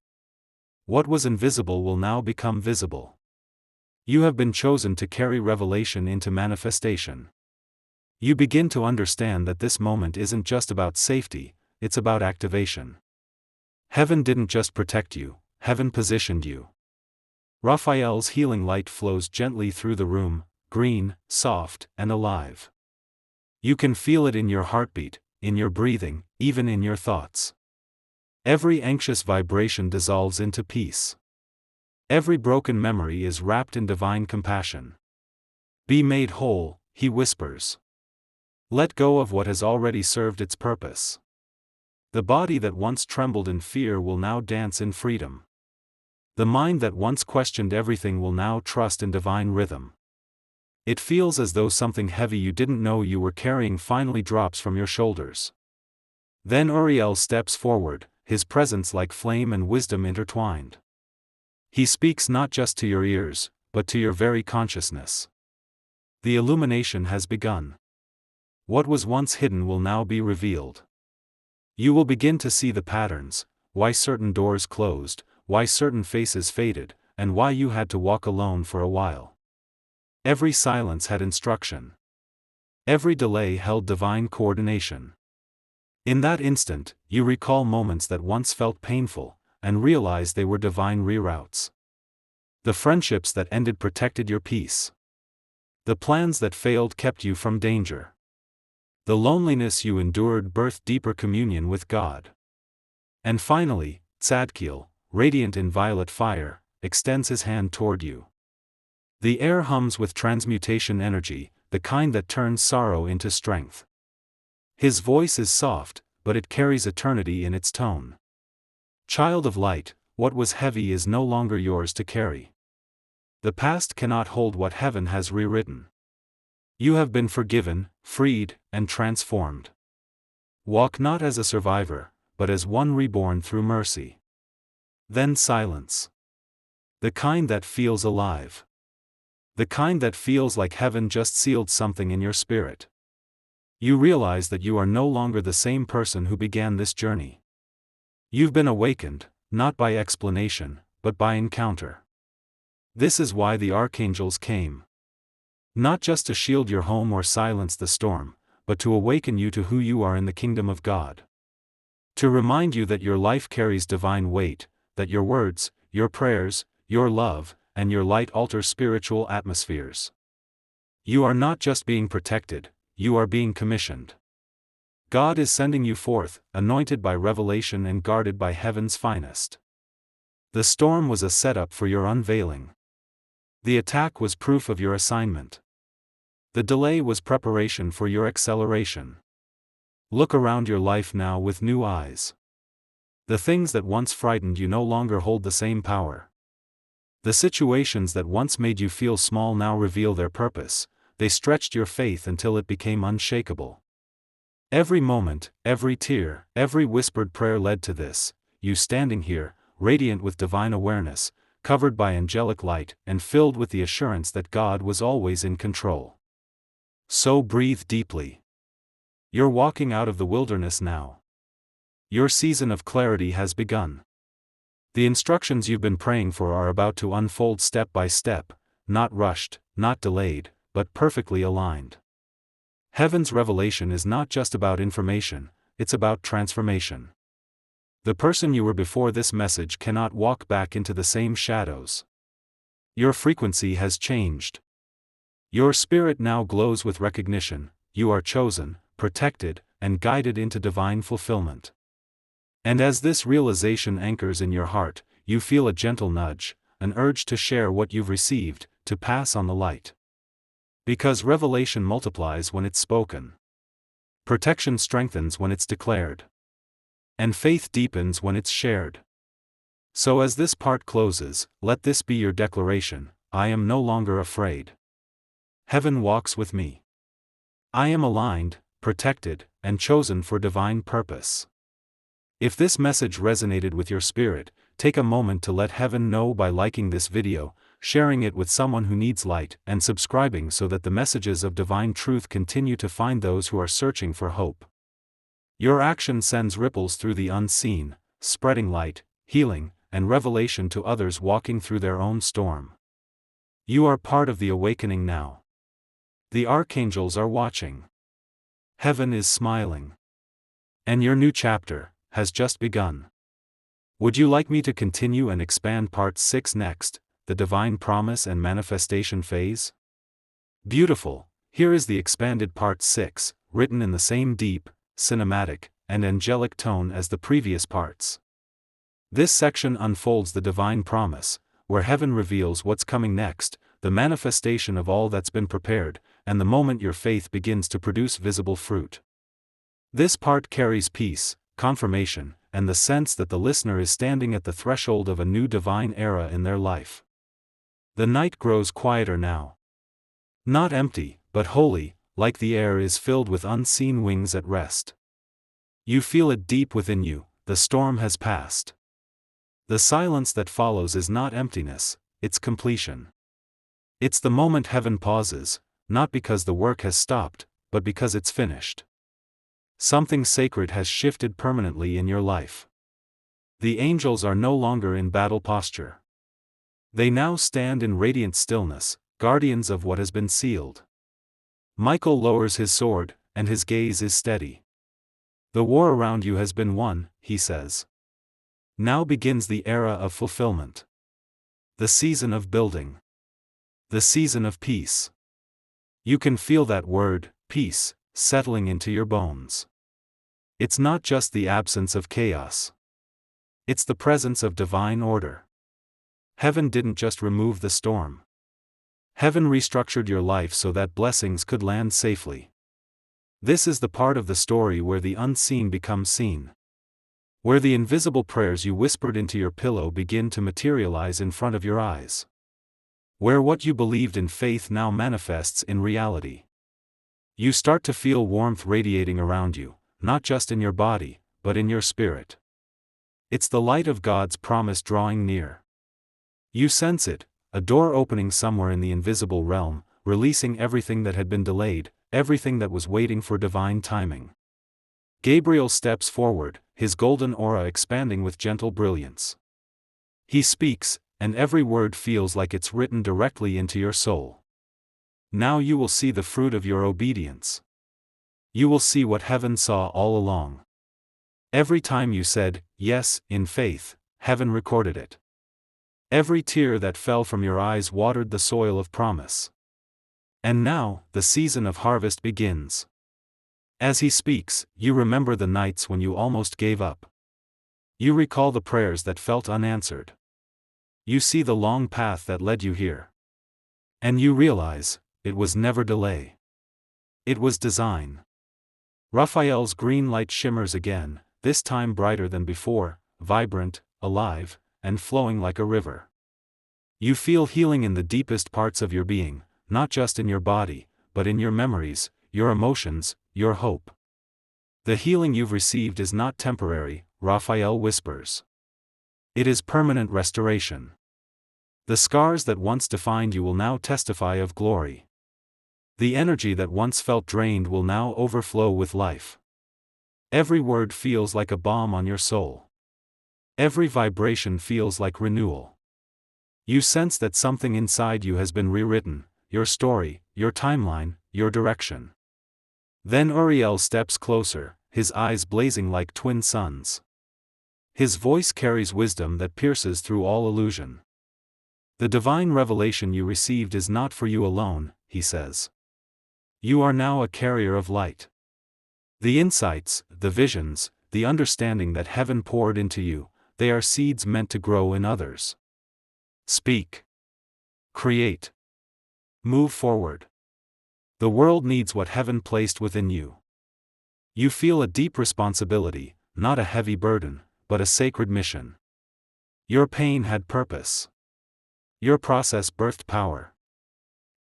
What was invisible will now become visible. You have been chosen to carry revelation into manifestation. You begin to understand that this moment isn't just about safety, it's about activation. Heaven didn't just protect you, heaven positioned you. Raphael's healing light flows gently through the room, green, soft, and alive. You can feel it in your heartbeat, in your breathing, even in your thoughts. Every anxious vibration dissolves into peace. Every broken memory is wrapped in divine compassion. Be made whole, he whispers. Let go of what has already served its purpose. The body that once trembled in fear will now dance in freedom. The mind that once questioned everything will now trust in divine rhythm. It feels as though something heavy you didn't know you were carrying finally drops from your shoulders. Then Uriel steps forward, his presence like flame and wisdom intertwined. He speaks not just to your ears, but to your very consciousness. The illumination has begun. What was once hidden will now be revealed. You will begin to see the patterns, why certain doors closed, why certain faces faded, and why you had to walk alone for a while. Every silence had instruction. Every delay held divine coordination. In that instant, you recall moments that once felt painful, and realize they were divine reroutes. The friendships that ended protected your peace. The plans that failed kept you from danger. The loneliness you endured birthed deeper communion with God. And finally, Tzadkiel, radiant in violet fire, extends his hand toward you. The air hums with transmutation energy, the kind that turns sorrow into strength. His voice is soft, but it carries eternity in its tone. Child of light, what was heavy is no longer yours to carry. The past cannot hold what heaven has rewritten. You have been forgiven, freed, and transformed. Walk not as a survivor, but as one reborn through mercy. Then silence. The kind that feels alive. The kind that feels like heaven just sealed something in your spirit. You realize that you are no longer the same person who began this journey. You've been awakened, not by explanation, but by encounter. This is why the archangels came. Not just to shield your home or silence the storm, but to awaken you to who you are in the kingdom of God. To remind you that your life carries divine weight, that your words, your prayers, your love, and your light alter spiritual atmospheres. You are not just being protected, you are being commissioned. God is sending you forth, anointed by revelation and guarded by heaven's finest. The storm was a setup for your unveiling. The attack was proof of your assignment. The delay was preparation for your acceleration. Look around your life now with new eyes. The things that once frightened you no longer hold the same power. The situations that once made you feel small now reveal their purpose. they stretched your faith until it became unshakable. Every moment, every tear, every whispered prayer led to this: you standing here, radiant with divine awareness, covered by angelic light, and filled with the assurance that God was always in control. So breathe deeply. You're walking out of the wilderness now. Your season of clarity has begun. The instructions you've been praying for are about to unfold step by step, not rushed, not delayed, but perfectly aligned. Heaven's revelation is not just about information, it's about transformation. The person you were before this message cannot walk back into the same shadows. Your frequency has changed. Your spirit now glows with recognition: you are chosen, protected, and guided into divine fulfillment. And as this realization anchors in your heart, you feel a gentle nudge, an urge to share what you've received, to pass on the light. Because revelation multiplies when it's spoken. Protection strengthens when it's declared. And faith deepens when it's shared. So as this part closes, let this be your declaration: I am no longer afraid. Heaven walks with me. I am aligned, protected, and chosen for divine purpose. If this message resonated with your spirit, take a moment to let heaven know by liking this video, sharing it with someone who needs light, and subscribing so that the messages of divine truth continue to find those who are searching for hope. Your action sends ripples through the unseen, spreading light, healing, and revelation to others walking through their own storm. You are part of the awakening now. The archangels are watching. Heaven is smiling. And your new chapter has just begun. Would you like me to continue and expand part 6 next, the divine promise and manifestation phase? Beautiful. Here is the expanded part 6, written in the same deep, cinematic, and angelic tone as the previous parts. This section unfolds the divine promise, where heaven reveals what's coming next, the manifestation of all that's been prepared, and the moment your faith begins to produce visible fruit. This part carries peace, confirmation, and the sense that the listener is standing at the threshold of a new divine era in their life. The night grows quieter now. Not empty, but holy, like the air is filled with unseen wings at rest. You feel it deep within you: the storm has passed. The silence that follows is not emptiness, it's completion. It's the moment heaven pauses, not because the work has stopped, but because it's finished. Something sacred has shifted permanently in your life. The angels are no longer in battle posture. They now stand in radiant stillness, guardians of what has been sealed. Michael lowers his sword, and his gaze is steady. The war around you has been won, he says. Now begins the era of fulfillment. The season of building. The season of peace. You can feel that word, peace, settling into your bones. It's not just the absence of chaos. It's the presence of divine order. Heaven didn't just remove the storm. Heaven restructured your life so that blessings could land safely. This is the part of the story where the unseen becomes seen. Where the invisible prayers you whispered into your pillow begin to materialize in front of your eyes. Where what you believed in faith now manifests in reality. You start to feel warmth radiating around you, not just in your body, but in your spirit. It's the light of God's promise drawing near. You sense it, a door opening somewhere in the invisible realm, releasing everything that had been delayed, everything that was waiting for divine timing. Gabriel steps forward, his golden aura expanding with gentle brilliance. He speaks, and every word feels like it's written directly into your soul. Now you will see the fruit of your obedience. You will see what heaven saw all along. Every time you said, yes, in faith, heaven recorded it. Every tear that fell from your eyes watered the soil of promise. And now, the season of harvest begins. As he speaks, you remember the nights when you almost gave up. You recall the prayers that felt unanswered. You see the long path that led you here. And you realize, it was never delay. It was design. Raphael's green light shimmers again, this time brighter than before, vibrant, alive, and flowing like a river. You feel healing in the deepest parts of your being, not just in your body, but in your memories, your emotions, your hope. The healing you've received is not temporary, Raphael whispers. It is permanent restoration. The scars that once defined you will now testify of glory. The energy that once felt drained will now overflow with life. Every word feels like a balm on your soul. Every vibration feels like renewal. You sense that something inside you has been rewritten, your story, your timeline, your direction. Then Uriel steps closer, his eyes blazing like twin suns. His voice carries wisdom that pierces through all illusion. The divine revelation you received is not for you alone, he says. You are now a carrier of light. The insights, the visions, the understanding that heaven poured into you, they are seeds meant to grow in others. Speak. Create. Move forward. The world needs what heaven placed within you. You feel a deep responsibility, not a heavy burden, but a sacred mission. Your pain had purpose. Your process birthed power.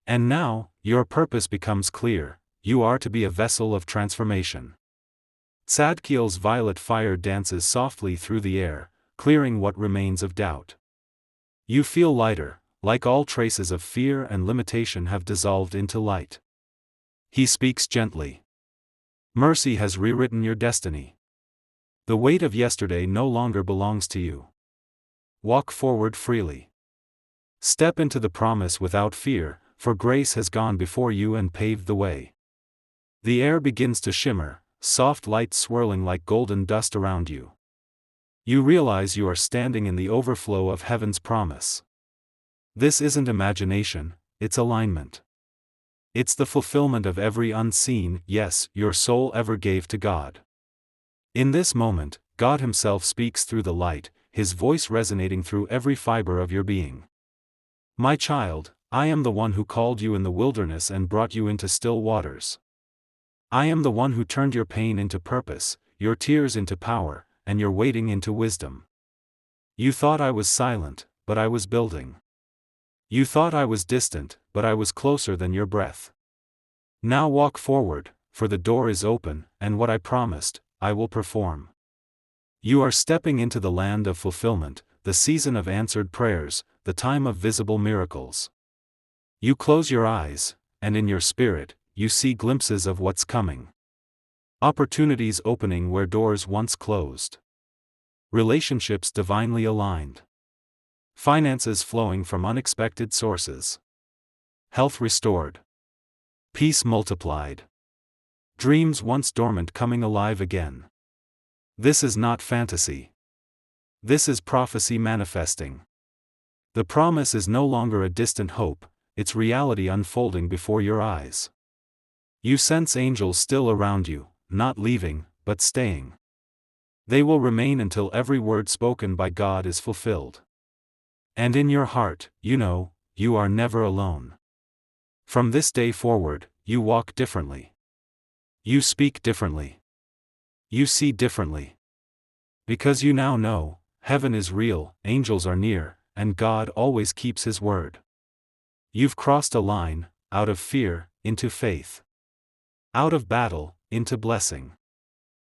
And now, your purpose becomes clear, you are to be a vessel of transformation. Tzadkiel's violet fire dances softly through the air, clearing what remains of doubt. You feel lighter, like all traces of fear and limitation have dissolved into light. He speaks gently. Mercy has rewritten your destiny. The weight of yesterday no longer belongs to you. Walk forward freely. Step into the promise without fear, for grace has gone before you and paved the way. The air begins to shimmer, soft light swirling like golden dust around you. You realize you are standing in the overflow of heaven's promise. This isn't imagination, it's alignment. It's the fulfillment of every unseen yes your soul ever gave to God. In this moment, God Himself speaks through the light, His voice resonating through every fiber of your being. My child, I am the one who called you in the wilderness and brought you into still waters. I am the one who turned your pain into purpose, your tears into power, and your waiting into wisdom. You thought I was silent, but I was building. You thought I was distant, but I was closer than your breath. Now walk forward, for the door is open, and what I promised, I will perform. You are stepping into the land of fulfillment, the season of answered prayers, the time of visible miracles. You close your eyes, and in your spirit, you see glimpses of what's coming. Opportunities opening where doors once closed. Relationships divinely aligned. Finances flowing from unexpected sources. Health restored. Peace multiplied. Dreams once dormant coming alive again. This is not fantasy. This is prophecy manifesting. The promise is no longer a distant hope, it's reality unfolding before your eyes. You sense angels still around you, not leaving, but staying. They will remain until every word spoken by God is fulfilled. And in your heart, you know, you are never alone. From this day forward, you walk differently. You speak differently. You see differently. Because you now know, heaven is real, angels are near, and God always keeps His word. You've crossed a line, out of fear, into faith. Out of battle, into blessing.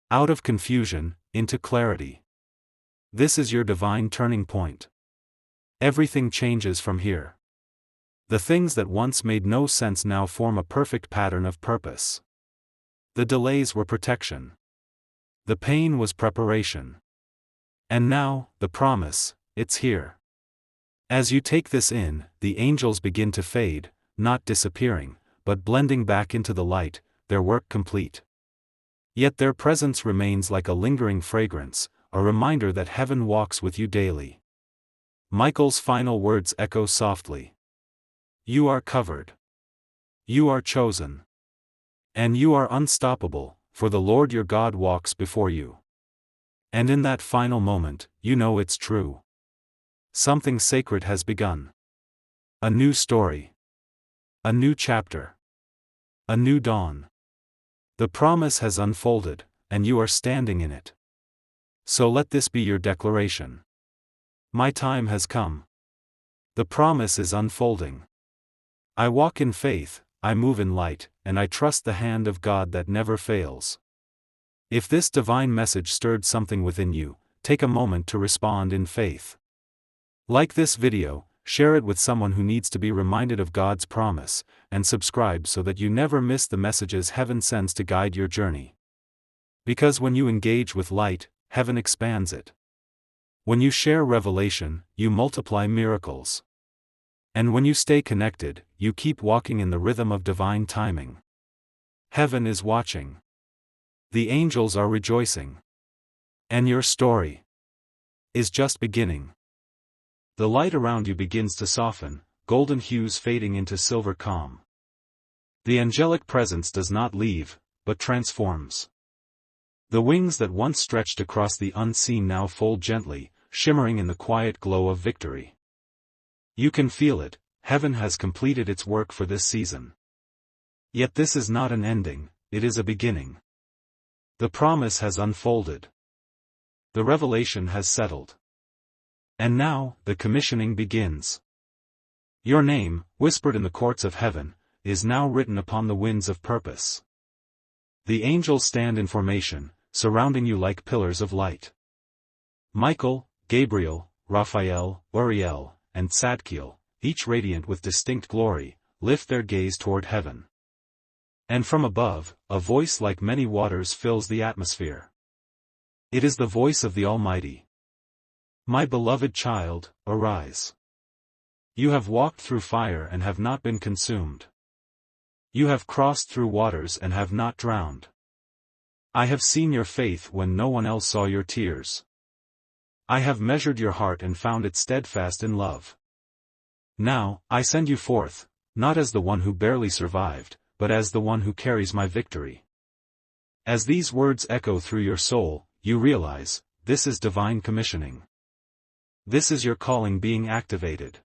Out of confusion, into clarity. This is your divine turning point. Everything changes from here. The things that once made no sense now form a perfect pattern of purpose. The delays were protection. The pain was preparation. And now, the promise, it's here. As you take this in, the angels begin to fade, not disappearing, but blending back into the light, their work complete. Yet their presence remains like a lingering fragrance, a reminder that heaven walks with you daily. Michael's final words echo softly. You are covered. You are chosen. And you are unstoppable, for the Lord your God walks before you. And in that final moment, you know it's true. Something sacred has begun. A new story. A new chapter. A new dawn. The promise has unfolded, and you are standing in it. So let this be your declaration. My time has come. The promise is unfolding. I walk in faith, I move in light, and I trust the hand of God that never fails. If this divine message stirred something within you, take a moment to respond in faith. Like this video, share it with someone who needs to be reminded of God's promise, and subscribe so that you never miss the messages heaven sends to guide your journey. Because when you engage with light, heaven expands it. When you share revelation, you multiply miracles. And when you stay connected, you keep walking in the rhythm of divine timing. Heaven is watching. The angels are rejoicing. And your story is just beginning. The light around you begins to soften, golden hues fading into silver calm. The angelic presence does not leave, but transforms. The wings that once stretched across the unseen now fold gently, shimmering in the quiet glow of victory. You can feel it, heaven has completed its work for this season. Yet this is not an ending, it is a beginning. The promise has unfolded. The revelation has settled. And now, the commissioning begins. Your name, whispered in the courts of heaven, is now written upon the winds of purpose. The angels stand in formation, surrounding you like pillars of light. Michael, Gabriel, Raphael, Uriel, and Zadkiel, each radiant with distinct glory, lift their gaze toward heaven. And from above, a voice like many waters fills the atmosphere. It is the voice of the Almighty. My beloved child, arise. You have walked through fire and have not been consumed. You have crossed through waters and have not drowned. I have seen your faith when no one else saw your tears. I have measured your heart and found it steadfast in love. Now, I send you forth, not as the one who barely survived, but as the one who carries my victory. As these words echo through your soul, you realize, this is divine commissioning. This is your calling being activated.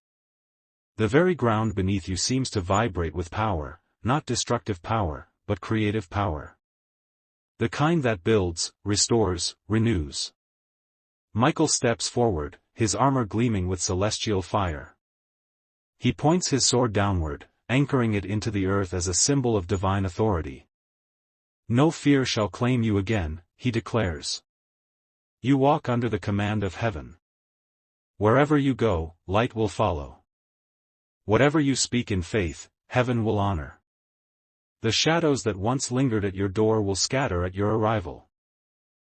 The very ground beneath you seems to vibrate with power, not destructive power, but creative power. The kind that builds, restores, renews. Michael steps forward, his armor gleaming with celestial fire. He points his sword downward, anchoring it into the earth as a symbol of divine authority. No fear shall claim you again, he declares. You walk under the command of heaven. Wherever you go, light will follow. Whatever you speak in faith, heaven will honor. The shadows that once lingered at your door will scatter at your arrival.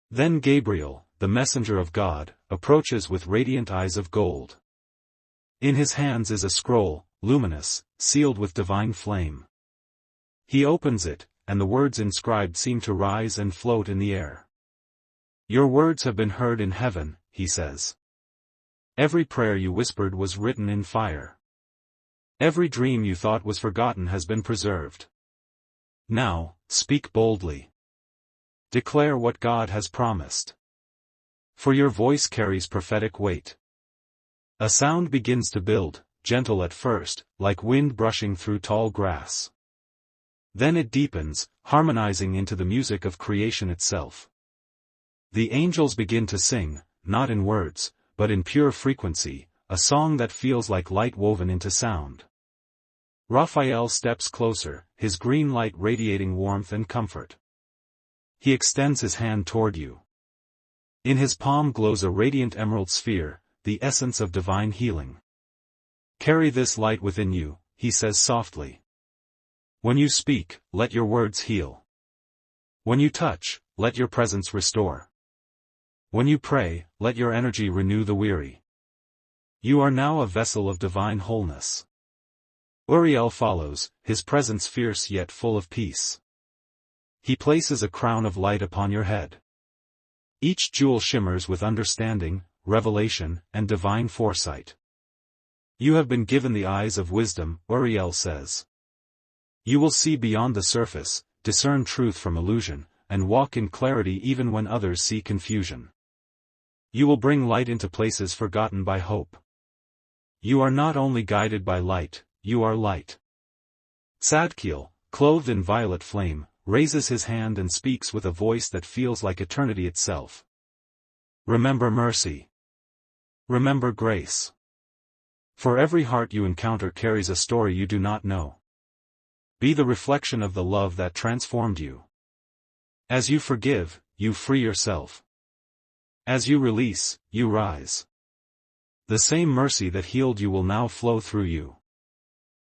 Then Gabriel, the messenger of God, approaches with radiant eyes of gold. In his hands is a scroll, luminous, sealed with divine flame. He opens it, and the words inscribed seem to rise and float in the air. Your words have been heard in heaven, he says. Every prayer you whispered was written in fire. Every dream you thought was forgotten has been preserved. Now, speak boldly. Declare what God has promised. For your voice carries prophetic weight. A sound begins to build, gentle at first, like wind brushing through tall grass. Then it deepens, harmonizing into the music of creation itself. The angels begin to sing, not in words, but in pure frequency, a song that feels like light woven into sound. Raphael steps closer, his green light radiating warmth and comfort. He extends his hand toward you. In his palm glows a radiant emerald sphere, the essence of divine healing. Carry this light within you, he says softly. When you speak, let your words heal. When you touch, let your presence restore. When you pray, let your energy renew the weary. You are now a vessel of divine wholeness. Uriel follows, his presence fierce yet full of peace. He places a crown of light upon your head. Each jewel shimmers with understanding, revelation, and divine foresight. You have been given the eyes of wisdom, Uriel says. You will see beyond the surface, discern truth from illusion, and walk in clarity even when others see confusion. You will bring light into places forgotten by hope. You are not only guided by light, you are light. Zadkiel, clothed in violet flame, raises his hand and speaks with a voice that feels like eternity itself. Remember mercy. Remember grace. For every heart you encounter carries a story you do not know. Be the reflection of the love that transformed you. As you forgive, you free yourself. As you release, you rise. The same mercy that healed you will now flow through you.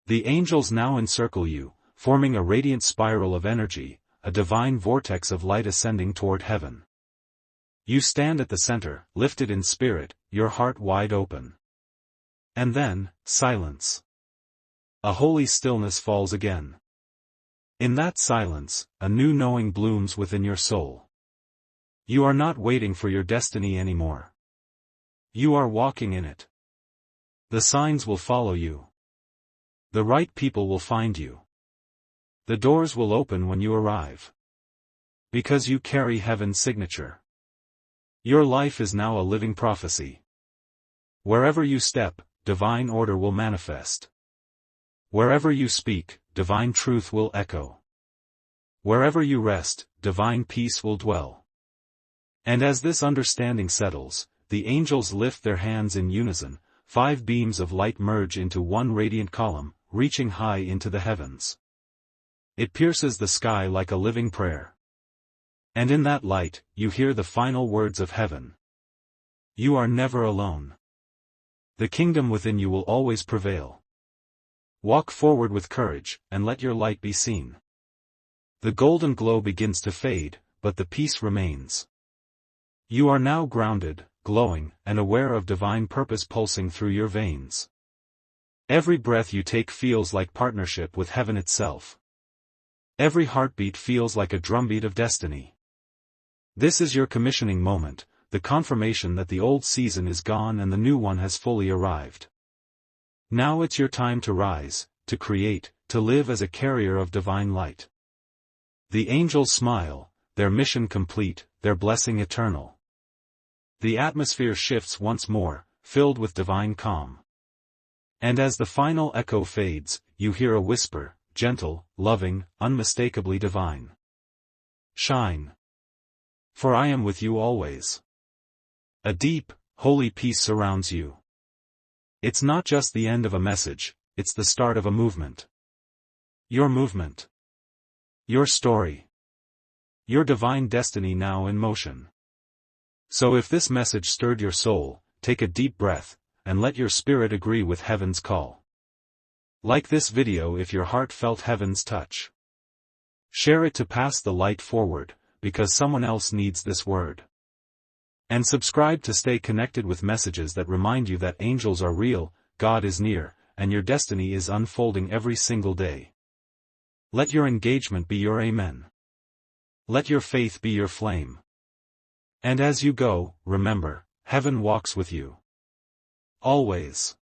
The angels now encircle you, forming a radiant spiral of energy, a divine vortex of light ascending toward heaven. You stand at the center, lifted in spirit, your heart wide open. And then, silence. A holy stillness falls again. In that silence, a new knowing blooms within your soul. You are not waiting for your destiny anymore. You are walking in it. The signs will follow you. The right people will find you. The doors will open when you arrive. Because you carry heaven's signature. Your life is now a living prophecy. Wherever you step, divine order will manifest. Wherever you speak, divine truth will echo. Wherever you rest, divine peace will dwell. And as this understanding settles, the angels lift their hands in unison, 5 beams of light merge into one radiant column, reaching high into the heavens. It pierces the sky like a living prayer. And in that light, you hear the final words of heaven. You are never alone. The kingdom within you will always prevail. Walk forward with courage, and let your light be seen. The golden glow begins to fade, but the peace remains. You are now grounded, glowing, and aware of divine purpose pulsing through your veins. Every breath you take feels like partnership with heaven itself. Every heartbeat feels like a drumbeat of destiny. This is your commissioning moment, the confirmation that the old season is gone and the new one has fully arrived. Now it's your time to rise, to create, to live as a carrier of divine light. The angels smile, their mission complete, their blessing eternal. The atmosphere shifts once more, filled with divine calm. And as the final echo fades, you hear a whisper, gentle, loving, unmistakably divine. Shine. For I am with you always. A deep, holy peace surrounds you. It's not just the end of a message, it's the start of a movement. Your movement. Your story. Your divine destiny now in motion. So if this message stirred your soul, take a deep breath, and let your spirit agree with heaven's call. Like this video if your heart felt heaven's touch. Share it to pass the light forward, because someone else needs this word. And subscribe to stay connected with messages that remind you that angels are real, God is near, and your destiny is unfolding every single day. Let your engagement be your amen. Let your faith be your flame. And as you go, remember, heaven walks with you. Always.